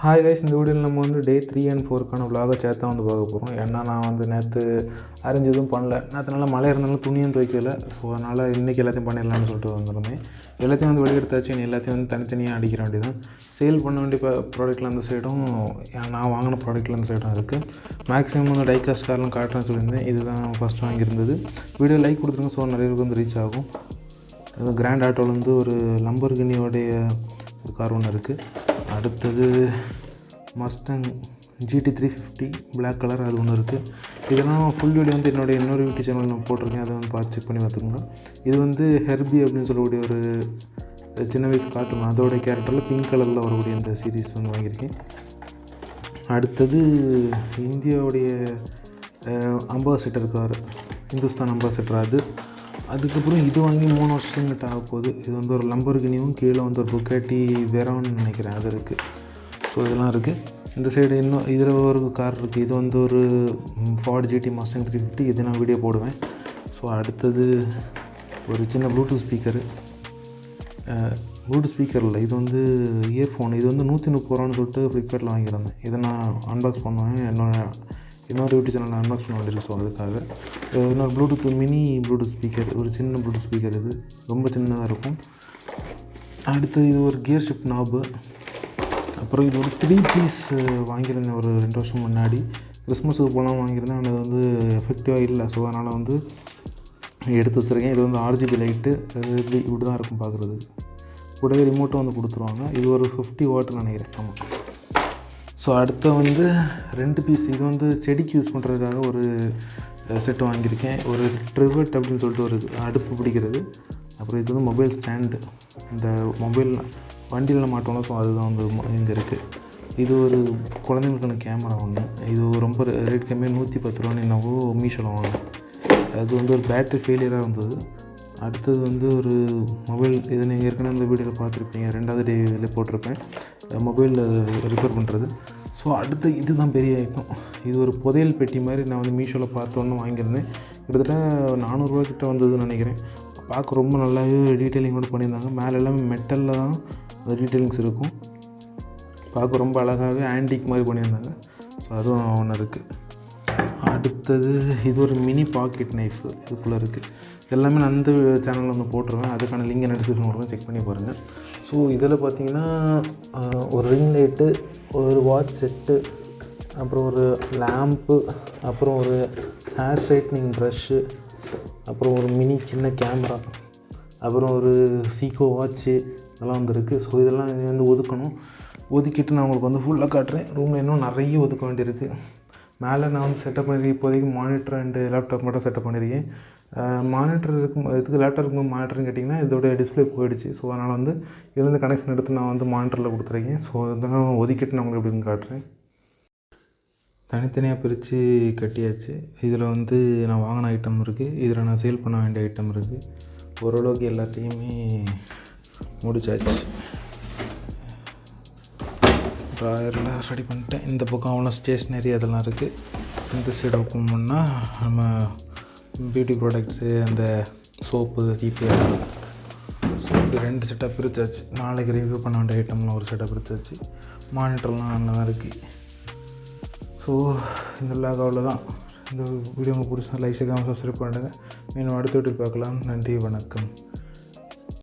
Hi guys, இந்த வீடியோவில் நம்ம வந்து டே 3 and 4க்கான விலாகை சேர்த்து தான் வந்து பார்க்க போகிறோம். ஏன்னா நான் வந்து நேற்று அரைஞ்சதும் பண்ணல. நேற்று நல்லா மழை இருந்தாலும் துணியும் துவைக்கல. ஸோ அதனால் இன்றைக்கி எல்லாத்தையும் பண்ணிடலாம்னு சொல்லிட்டு வந்துருந்தேன். எல்லாத்தையும் வந்து வெளியெடுத்தாச்சு. எல்லாத்தையும் வந்து தனித்தனியாக அடிக்கிற வேண்டியதான். சேல் பண்ண வேண்டிய ப்ராடக்ட்டில் அந்த சைடும் நான் வாங்கின ப்ராடக்ட்டில் அந்த சைடும் இருக்குது. மேக்ஸிமம் வந்து டைகாஸ்ட் கார்லாம் காட்டுறேன்னு சொல்லியிருந்தேன். இதுதான் ஃபஸ்ட் வாங்கியிருந்தது. வீடியோ லைக் கொடுத்துருங்க. ஸோ நிறைய பேருக்கு வந்து ரீச் ஆகும். கிராண்ட் ஆட்டோலேருந்து ஒரு லம்பர்கினியோடைய ஒரு கார் ஒன்று இருக்குது. அடுத்தது மஸ்டாங் GT 350 பிளாக் கலர், அது ஒன்று இருக்குது. இதெல்லாம் ஃபுல் வீடியோ வந்து என்னோடய இன்னொரு யூடியூப் சேனல் நான் போட்டிருக்கேன். அதை வந்து பார்த்து செக் பண்ணி பார்த்துக்கோங்க. இது வந்து ஹெர்பி அப்படின்னு சொல்லக்கூடிய ஒரு சின்ன வயசு கார்ட்டூன், அதோடைய கேரக்டரில் பிங்க் கலரில் வரக்கூடிய இந்த சீரீஸ் வந்து வாங்கியிருக்கேன். அடுத்தது இந்தியாவுடைய அம்பாசிடர் கார், இந்துஸ்தான் அம்பாசிடர். அதுக்கப்புறம் இது வாங்கி 3 வருஷங்கிட்ட ஆக போகுது. இது வந்து ஒரு லம்பர்கினியும் கீழே வந்து ஒரு புக்காட்டி வெரான்னு நினைக்கிறேன், அது இருக்குது. ஸோ இதெல்லாம் இருக்குது. இந்த சைடு இன்னும் இதில் ஒரு கார் இருக்குது. இது வந்து ஒரு ஃபார்ட் GT மஸ்டாங் 350. இது நான் வீடியோ போடுவேன். ஸோ அடுத்தது ஒரு சின்ன ப்ளூடூத் ஸ்பீக்கர் இல்லை, இது வந்து இயர்ஃபோன். இது வந்து 130 ரூபான்னு சொல்லிட்டு ஃப்ளிப்கார்ட்டில் வாங்கியிருந்தேன். இதை நான் அன்பாக்ஸ் பண்ணுவேன். இன்னொரு யூடியூப் சேனல் அன்பாக்ஸ் பண்ண வேண்டியிருக்கு. ஸோ அதுக்காக இன்னொரு மினி ப்ளூடூத் ஸ்பீக்கர், ஒரு சின்ன ப்ளூடூத் ஸ்பீக்கர். இது ரொம்ப சின்னதாக இருக்கும். அடுத்து இது ஒரு கியர் ஷிஃப்ட் நாபு. அப்புறம் இது ஒரு 3 பீஸ் வாங்கியிருந்தேன் ஒரு 2 வருஷம் முன்னாடி. கிறிஸ்மஸுக்கு போனால் வாங்கியிருந்தேன். ஆனால் அது வந்து எஃபெக்டிவாக இல்லை. ஸோ அதனால் வந்து எடுத்து வச்சுருக்கேன். இது வந்து RGB லைட்டு. இப்படி தான் இருக்கும் பார்க்குறது. கூடவே ரிமோட்டும் வந்து கொடுத்துருவாங்க. இது ஒரு 50 வாட்னு நினைக்கிறேன். ஆமாம். ஸோ அடுத்த வந்து 2 பீஸ். இது வந்து செடிக்கு யூஸ் பண்ணுறதுக்காக ஒரு செட்டு வாங்கியிருக்கேன். ஒரு ட்ரிவெட் அப்படின்னு சொல்லிட்டு ஒரு அடுப்பு பிடிக்கிறது. அப்புறம் இது வந்து மொபைல் ஸ்டாண்டு, இந்த மொபைல் வண்டியில் மாட்டோம்னா. ஸோ அதுதான் வந்து இங்கே இருக்குது. இது ஒரு குழந்தைங்களுக்கான கேமரா ஒன்று. இது ரொம்ப ரேட் கம்மியாக 110 ரூபான்னு என்னவோ மீஷோவில் வாங்கினேன். அது வந்து ஒரு பேட்ரி ஃபெயிலியராக இருந்தது. அடுத்தது வந்து ஒரு மொபைல். இதை நீங்கள் ஏற்கனவே இந்த வீடியோவில் பார்த்துருப்பீங்க, 2வது டேவில் போட்டிருப்பேன், மொபைலில் ரிப்பேர் பண்ணுறது. ஸோ அடுத்து இது தான் பெரிய ஐட்டம். இது ஒரு புதையல் பெட்டி மாதிரி நான் வந்து மீஷோவில் பார்த்தோன்னு வாங்கியிருந்தேன். கிட்டத்தட்ட 400 ரூபா கிட்ட வந்ததுன்னு நினைக்கிறேன். பார்க்க ரொம்ப நல்லாவே டீட்டெயிலிங்கோடு பண்ணியிருந்தாங்க. மேலே எல்லாமே மெட்டலில் தான் அந்த டீட்டெயிலிங்ஸ் இருக்கும். பார்க்க ரொம்ப அழகாகவே ஆன்டிக் மாதிரி பண்ணியிருந்தாங்க. ஸோ அதுவும் ஒன்று இருக்குது. அடுத்தது இது ஒரு மினி பாக்கெட் நைஃப் இதுக்குள்ளே இருக்குது. எல்லாமே நான் அந்த சேனலில் வந்து போட்டுருவேன். அதுக்கான லிங்க் டிஸ்கிரிப்ஷன் கொடுங்க, செக் பண்ணி பாருங்கள். ஸோ இதில் பார்த்தீங்கன்னா ஒரு ரிங் லைட்டு, ஒரு வாட்ச் செட்டு, அப்புறம் ஒரு லேம்ப்பு, அப்புறம் ஒரு ஹேர் ஸ்ட்ரைட்னிங் ப்ரஷ்ஷு, அப்புறம் ஒரு மினி சின்ன கேமரா, அப்புறம் ஒரு சீக்கோ வாட்ச்சு, இதெல்லாம் வந்துருக்கு. ஸோ இதெல்லாம் வந்து ஒதுக்கிட்டு நான் உங்களுக்கு வந்து ஃபுல்லாக காட்டுறேன். ரூமில் இன்னும் நிறைய ஒதுக்க வேண்டியிருக்கு. மேலே நான் வந்து செட்டப் பண்ணி இப்போதைக்கு மானிட்டர் அண்டு லேப்டாப் மட்டும் செட்டப் பண்ணியிருக்கேன். மானிட்டர் இருக்கும், இதுக்கு லேப்டாப் இருக்கும் மானிட்டர்னு கேட்டிங்கன்னா இதோட டிஸ்பிளே போயிடுச்சு. ஸோ அதனால் வந்து இதுலேருந்து கனெக்ஷன் எடுத்து நான் வந்து மானிட்டரில் கொடுத்துருக்கேன். ஸோ இதெல்லாம் ஒதுக்கிட்டு நான் உங்களுக்கு எப்படின்னு காட்டுறேன். தனித்தனியாக பிரித்து கட்டியாச்சு. இதில் வந்து நான் வாங்கின ஐட்டம் இருக்குது, இதில் நான் சேல் பண்ண வேண்டிய ஐட்டம் இருக்குது. ஓரளவுக்கு எல்லாத்தையுமே முடிச்சாச்சு. ட்ராயரில் ரெடி பண்ணிட்டேன். இந்த பக்கம் அவ்வளோ ஸ்டேஷ்னரி அதெல்லாம் இருக்குது. இந்த சைடு ஓப்பன் பண்ணால் நம்ம பியூட்டி ப்ராடக்ட்ஸு, அந்த சோப்பு, சீப்பு எல்லாம். ஸோ இப்படி 2 செட்டாக பிரிச்சாச்சு. நாளைக்கு ரிவ்யூ பண்ண வேண்டிய ஐட்டம்லாம் ஒரு செட்டாக பிரிச்சாச்சு. மானிட்டர்லாம் நல்லா தான் இருக்குது. ஸோ இந்த விலாக் அவ்வளோதான். இந்த வீடியோ உங்களுக்கு பிடிச்சா லைக், சப்ஸ்கிரைப் பண்ணுங்கள். மீண்டும் அடுத்த வீட்டில் பார்க்கலாம். நன்றி, வணக்கம்.